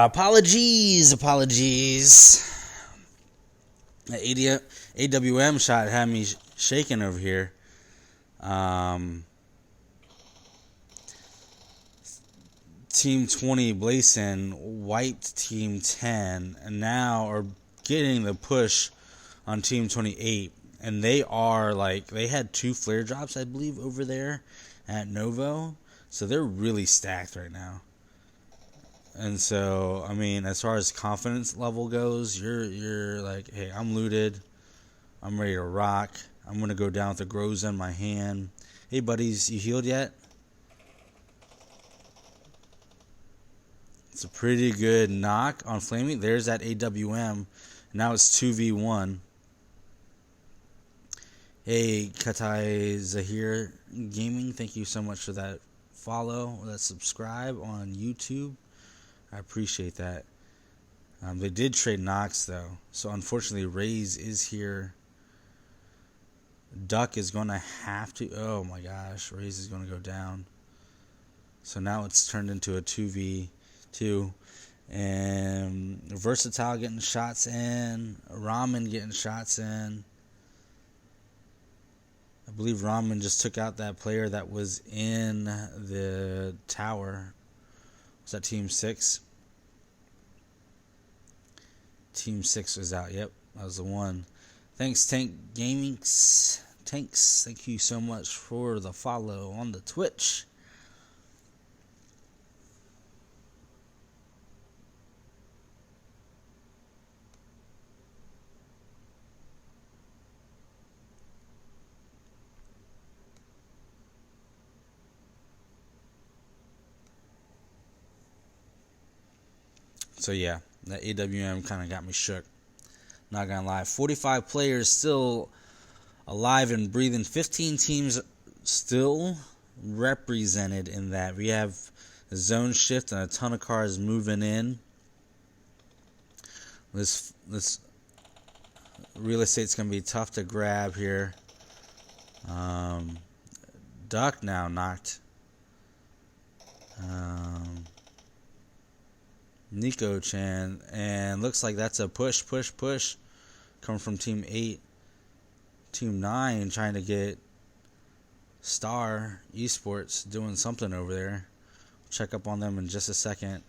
Apologies. The AWM shot had me shaking over here. Team 20 Blazin wiped Team 10 and now are getting the push on Team 28. And they had 2 flare drops, I believe, over there at Novo. So they're really stacked right now. And so, I mean, as far as confidence level goes, you're like, hey, I'm looted. I'm ready to rock. I'm going to go down with the Groza in my hand. Hey, buddies, you healed yet? It's a pretty good knock on Flaming. There's that AWM. Now it's 2v1. Hey, Katai Zahir Gaming, thank you so much for that follow, that subscribe on YouTube. I appreciate that. They did trade Nox, though. So, unfortunately, Raze is here. Duck is going to have to... Oh, my gosh. Raze is going to go down. So, now it's turned into a 2v2. And Versatile getting shots in. Ramen getting shots in. I believe Ramen just took out that player that was in the tower. Was that Team 6? Team 6 was out. Yep, that was the one. Thanks, Tank Gaming. Tanks, thank you so much for the follow on the Twitch. So yeah, that AWM kind of got me shook. Not gonna lie. 45 players still alive and breathing. 15 teams still represented in that. We have a zone shift and a ton of cars moving in. This real estate's gonna be tough to grab here. Duck now knocked. Nico Chan, and looks like that's a push coming from Team 8. Team 9 trying to get Star Esports doing something over there. Check up on them in just a second.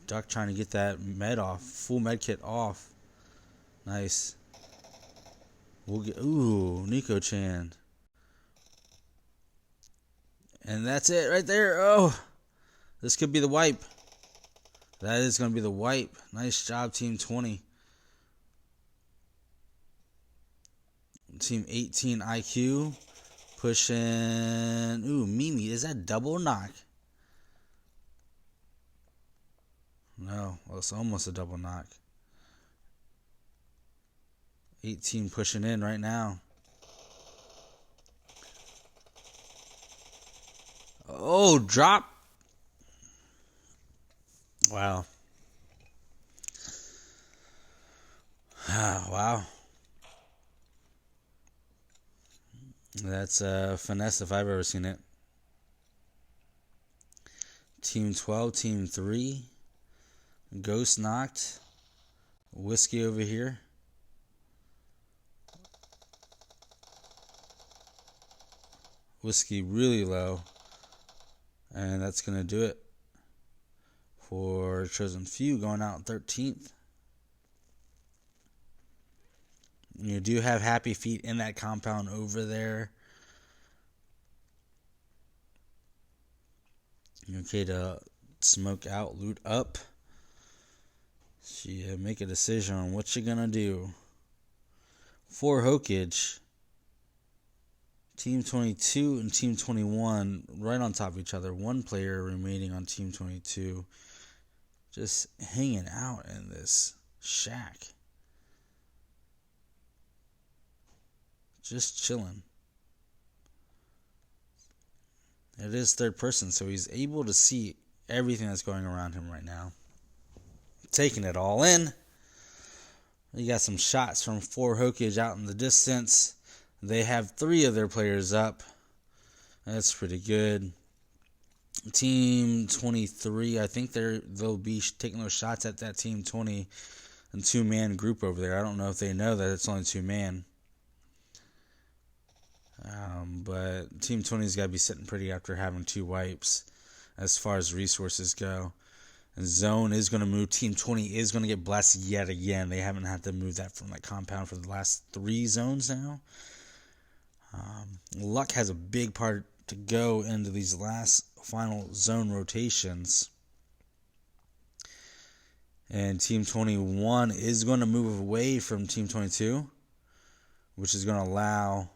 Duck trying to get that med off, full med kit off. Nice. We'll get, ooh, Nico Chan. And that's it right there. Oh, this could be the wipe. That is going to be the wipe. Nice job, Team 20. Team 18 IQ pushing. Ooh, Mimi. Is that double knock? No. Well, it's almost a double knock. 18 pushing in right now. Oh, drop. Wow. Wow. That's finesse if I've ever seen it. Team 12, Team 3. Ghost knocked. Whiskey over here. Whiskey really low. And that's going to do it for Chosen Few going out 13th. You do have Happy Feet in that compound over there. Okay to smoke out, loot up. So you make a decision on what you're going to do. For Hokage, Team 22 and Team 21 right on top of each other. One player remaining on Team 22. Just hanging out in this shack. Just chilling. It is third person, so he's able to see everything that's going around him right now. Taking it all in. You got some shots from 4 Hokage out in the distance. They have 3 of their players up. That's pretty good. Team 23, I think they'll be taking those shots at that Team 20 and 2-man group over there. I don't know if they know that it's only 2-man. But Team 20's got to be sitting pretty after having 2 wipes as far as resources go. And zone is going to move. Team 20 is going to get blessed yet again. They haven't had to move that from like compound for the last 3 zones now. Luck has a big part to go into these last final zone rotations. And Team 21 is going to move away from Team 22, which is going to allow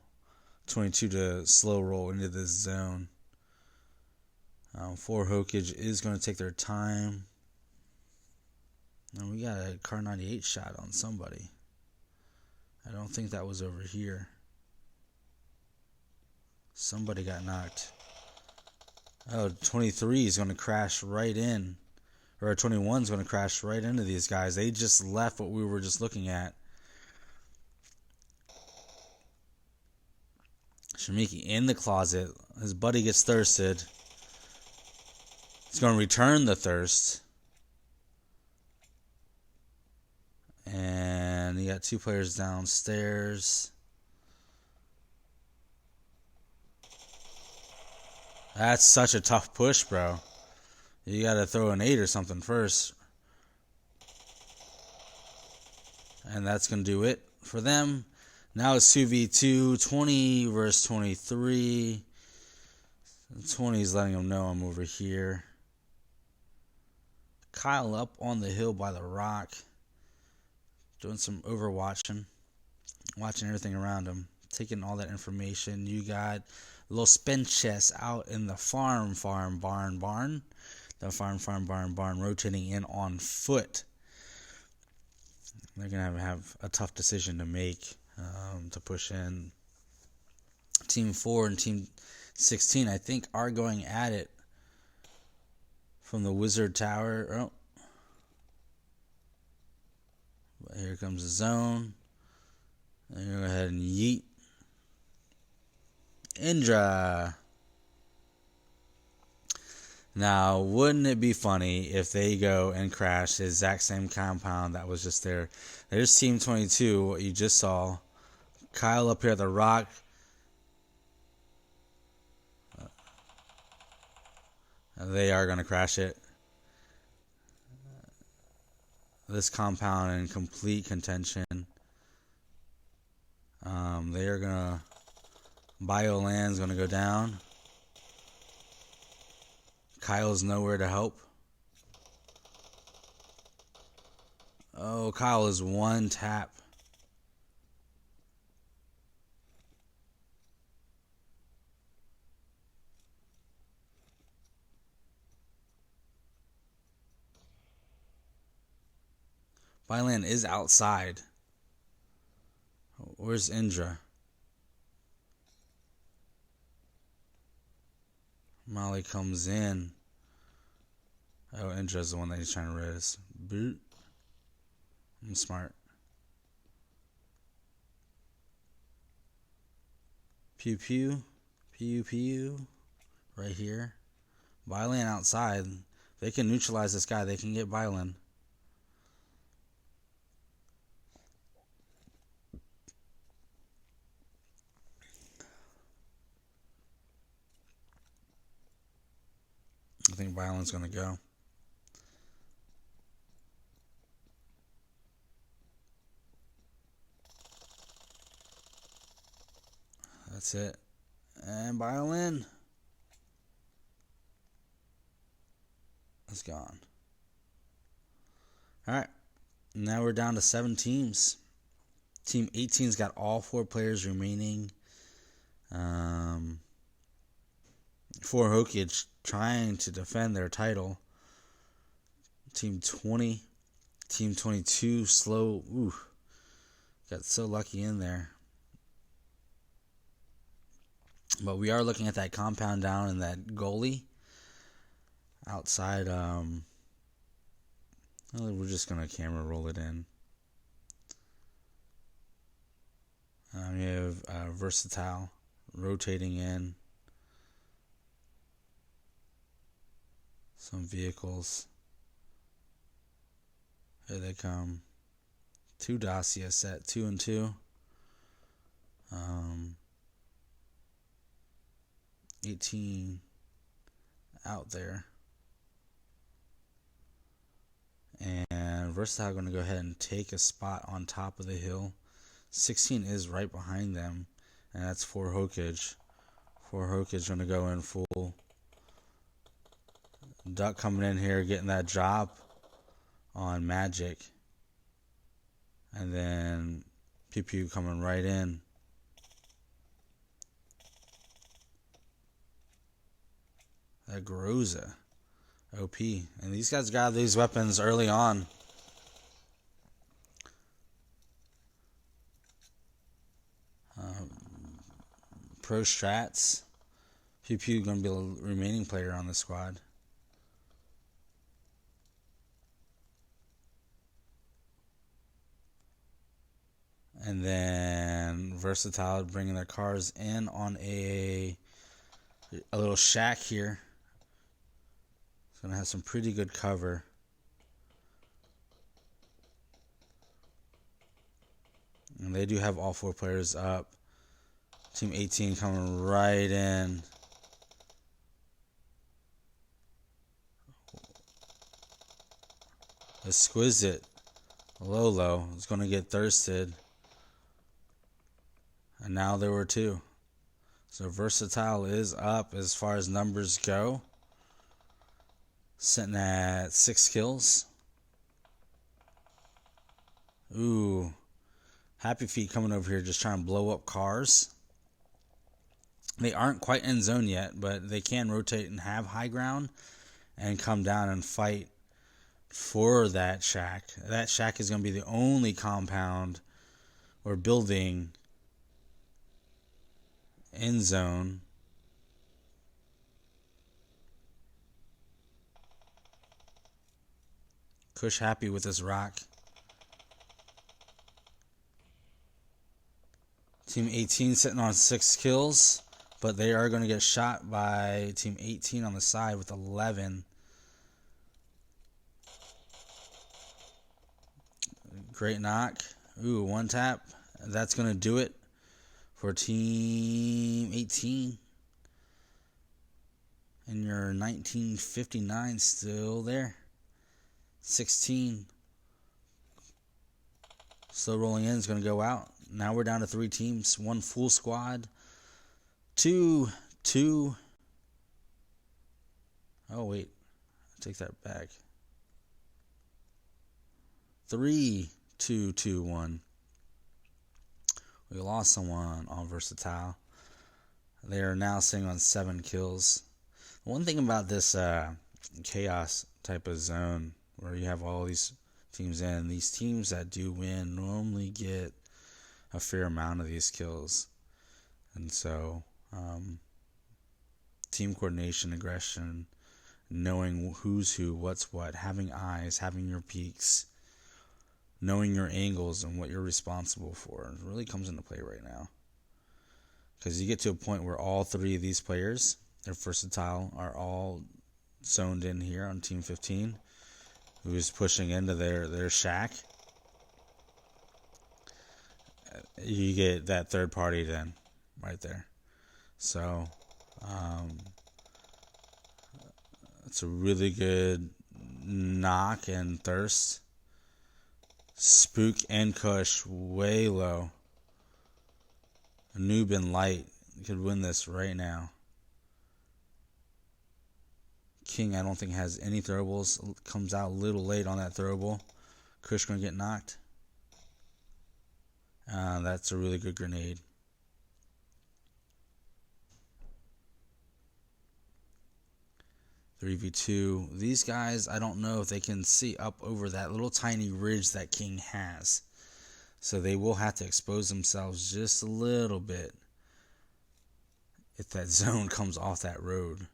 22 to slow roll into this zone. 4 Hokage is going to take their time. And we got a Car 98 shot on somebody. I don't think that was over here. Somebody got knocked. Oh, 23 is going to crash right in. Or 21 is going to crash right into these guys. They just left what we were just looking at. Shamiki in the closet. His buddy gets thirsted. He's going to return the thirst. And you got 2 players downstairs. That's such a tough push, bro. You got to throw an 8 or something first. And that's going to do it for them. Now it's 2v2, 20 versus 23. 20 is letting them know I'm over here. Kyle up on the hill by the rock. Doing some overwatching. Watching everything around him. Taking all that information. You got a little spin chest out in the farm, barn. The farm, barn, rotating in on foot. They're going to have a tough decision to make to push in. Team 4 and Team 16, I think, are going at it from the Wizard Tower. Oh. But here comes the zone. And you go ahead and yeet. Indra. Now, wouldn't it be funny if they go and crash the exact same compound that was just there? There's Team 22, what you just saw. Kyle up here at the rock. They are going to crash it. This compound in complete contention. They are going to... Bioland's going to go down. Kyle's nowhere to help. Oh, Kyle is 1 tap. Bioland is outside. Where's Indra? Molly comes in. Oh, Indra's the one that he's trying to res. Boot. I'm smart. Pew pew. Pew pew. Right here. Bioland outside. They can neutralize this guy. They can get Bioland. I think Bioland's going to go. That's it. And Bioland is gone. Alright. Now we're down to 7 teams. Team 18's got all 4 players remaining. 4 Hokage trying to defend their title. Team 20. Team 22 slow. Ooh. Got so lucky in there. But we are looking at that compound down in that goalie. Outside. We're just going to camera roll it in. We have Versatile rotating in. Some vehicles. Here they come. 2 Dacia set, 2 and 2. 18 out there. And Versatile going to go ahead and take a spot on top of the hill. 16 is right behind them, and that's 4 Hokage. 4 Hokage going to go in full. Duck coming in here, getting that drop on Magic. And then Pew Pew coming right in. That Groza. OP. And these guys got these weapons early on. Pro Strats. Pew Pew going to be the remaining player on the squad. And then Versatile bringing their cars in on a little shack here. It's going to have some pretty good cover. And they do have all 4 players up. Team 18 coming right in. Exquisite. Lolo is going to get thirsted. And now there were 2. So Versatile is up as far as numbers go. Sitting at 6 kills. Ooh. Happy Feet coming over here just trying to blow up cars. They aren't quite in zone yet, but they can rotate and have high ground and come down and fight for that shack. That shack is going to be the only compound or building in zone. Kush happy with this rock. Team 18 sitting on 6 kills, but they are going to get shot by Team 18 on the side with 11. Great knock. Ooh, 1 tap. That's going to do it for Team 18. And your 1959 still there. 16. Slow rolling in is going to go out. Now we're down to 3 teams. 1 full squad. 2. Oh, wait. Take that back. 3, 2, 2, 1. We lost someone on Versatile. They are now sitting on 7 kills. One thing about this chaos type of zone where you have all these teams in, these teams that do win normally get a fair amount of these kills. And so team coordination, aggression, knowing who's who, what's what, having eyes, having your peaks, knowing your angles and what you're responsible for really comes into play right now. Because you get to a point where all 3 of these players, they're Versatile, are all zoned in here on Team 15, who's pushing into their shack. You get that third party then, right there. So, it's a really good knock and thirst. Spook and Kush way low. Noob and Light could win this right now. King, I don't think has any throwables. Comes out a little late on that throwable. Kush gonna get knocked. That's a really good grenade. .3v2. These guys, I don't know if they can see up over that little tiny ridge that King has. So they will have to expose themselves just a little bit if that zone comes off that road.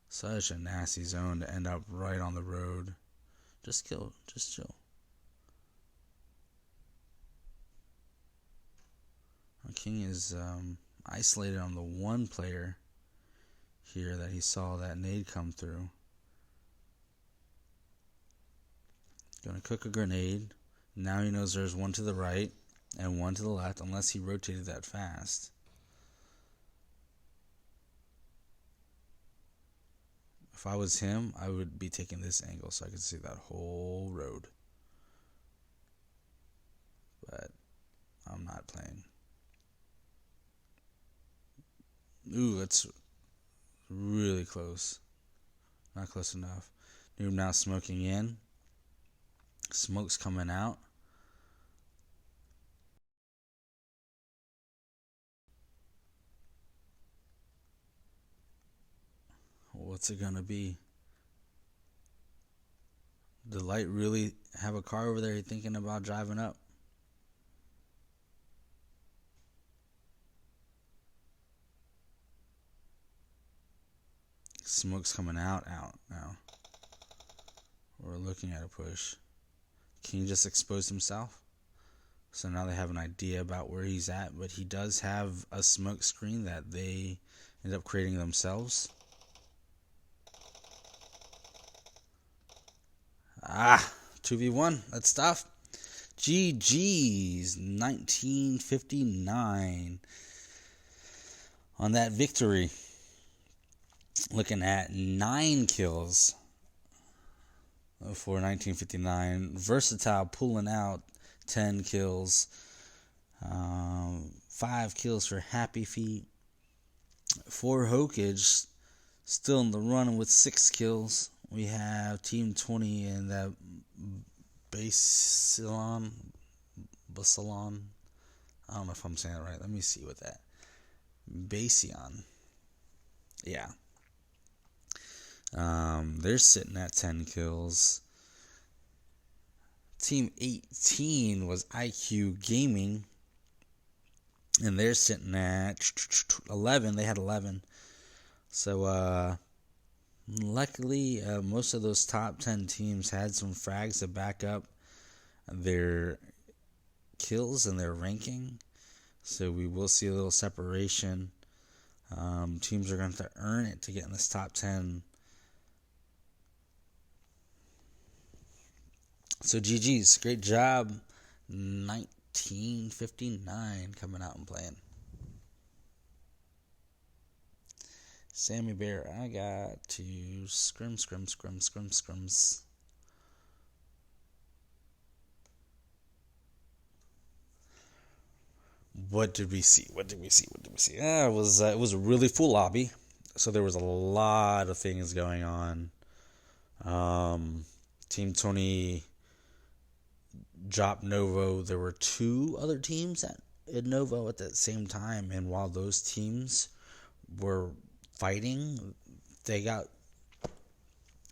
Such a nasty zone to end up right on the road. Just chill. King is isolated on the 1 player here that he saw that nade come through. Gonna cook a grenade. Now he knows there's one to the right and one to the left, unless he rotated that fast. If I was him, I would be taking this angle so I could see that whole road. But I'm not playing. Ooh, that's really close. Not close enough. Noob now smoking in. Smoke's coming out. What's it gonna be? Did Light really have a car over there he's thinking about driving up? Smoke's coming out now. We're looking at a push. King just exposed himself. So now they have an idea about where he's at, but he does have a smoke screen that they end up creating themselves. 2v1. That's tough. GG's 1959 on that victory. Looking at 9 kills for 1959. Versatile pulling out 10 kills. 5 kills for Happy Feet. 4 Hokage still in the run with 6 kills. We have Team 20 and that Basilon. I don't know if I'm saying it right. Let me see what that. Basion. Yeah. They're sitting at 10 kills. Team 18 was IQ Gaming, and they're sitting at 11. They had 11. So, luckily, most of those top 10 teams had some frags to back up their kills and their ranking. So we will see a little separation. Teams are going to have to earn it to get in this top 10. So GG's, great job. 1959 coming out and playing. Sammy Bear, I got to scrims. What did we see? It was a really full lobby, so there was a lot of things going on. Team 20 dropped Novo. There were 2 other teams in Novo at the same time, and while those teams were fighting, they got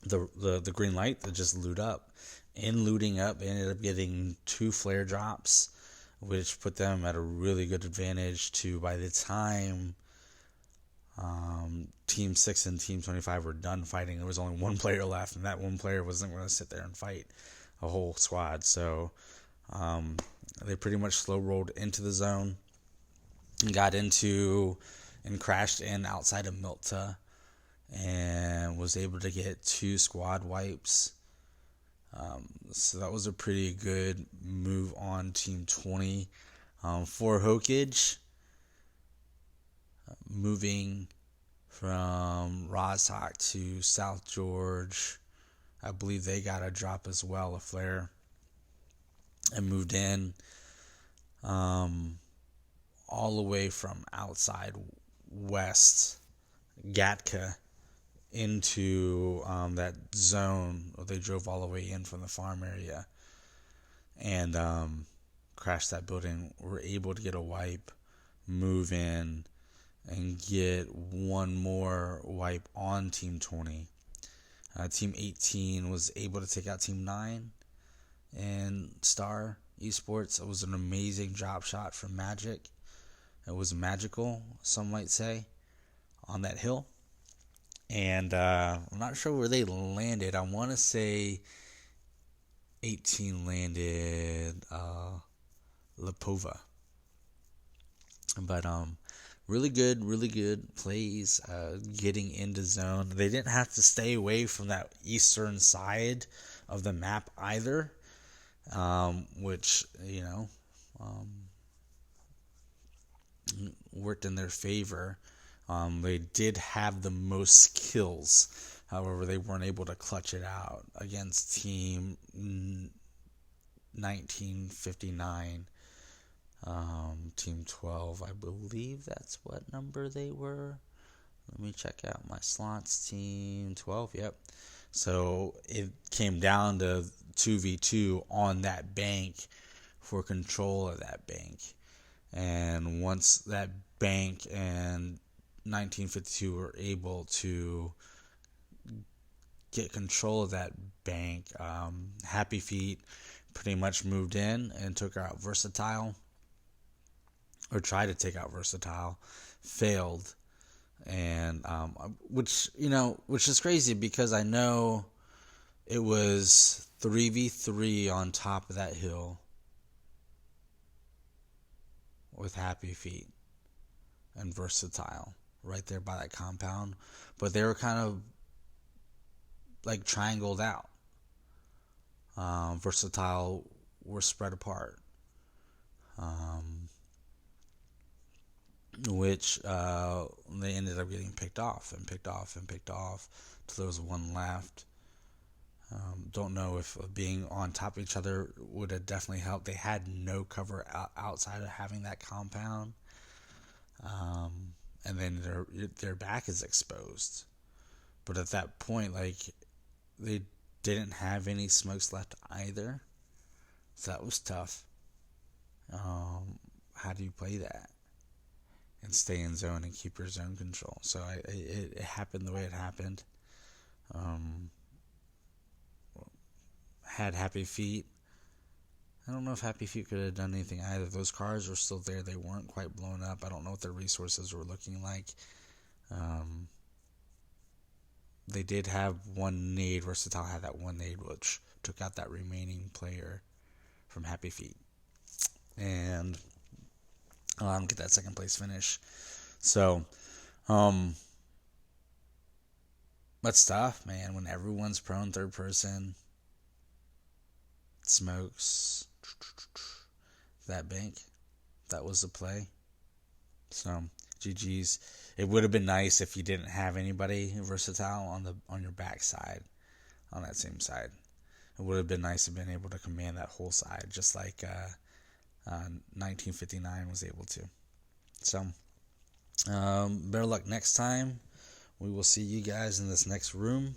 the green light to just loot up. In looting up, they ended up getting 2 flare drops, which put them at a really good advantage to, by the time Team 6 and Team 25 were done fighting, there was only 1 player left, and that 1 player wasn't going to sit there and fight a whole squad. So they pretty much slow rolled into the zone and got into and crashed in outside of Milta and was able to get 2 squad wipes. So that was a pretty good move on Team 20. For Hokage, moving from Rozhok to South George, I believe they got a drop as well, a flare, and moved in all the way from outside West Gatka into that zone. They drove all the way in from the farm area and crashed that building. Were able to get a wipe, move in, and get 1 more wipe on Team 20. Team 18 was able to take out Team 9 and Star Esports. It was an amazing drop shot from Magic. It was magical, some might say, on that hill. And I'm not sure where they landed. I want to say 18 landed Lipova. But really good plays getting into zone. They didn't have to stay away from that eastern side of the map either. which, worked in their favor. They did have the most kills. However, they weren't able to clutch it out against Team 1959. Team 12, I believe that's what number they were. Let me check out my slots. Team 12, yep. So it came down to 2v2 on that bank for control of that bank. And once that bank and 1952 were able to get control of that bank, Happy Feet pretty much moved in and took out Versatile, or tried to take out Versatile, failed, and which is crazy because I know it was 3v3 on top of that hill with Happy Feet and Versatile right there by that compound, but they were kind of like triangled out. Versatile were spread apart, which they ended up getting picked off till there was one left. Don't know if being on top of each other would have definitely helped. They had no cover outside of having that compound, and then their back is exposed. But at that point, like, they didn't have any smokes left either, so that was tough. How do you play that and stay in zone and keep your zone control? So it happened the way it happened. Had Happy Feet. I don't know if Happy Feet could have done anything either. Those cars were still there. They weren't quite blown up. I don't know what their resources were looking like. They did have one nade. Versatile had that one nade, which took out that remaining player from Happy Feet. And get that second place finish. So, that's tough, man. When everyone's prone third person, smokes that bank. That was the play. So, GG's. It would have been nice if you didn't have anybody Versatile on your backside, on that same side. It would have been nice to have been able to command that whole side, just like 1959 was able to. So, better luck next time. We will see you guys in this next room.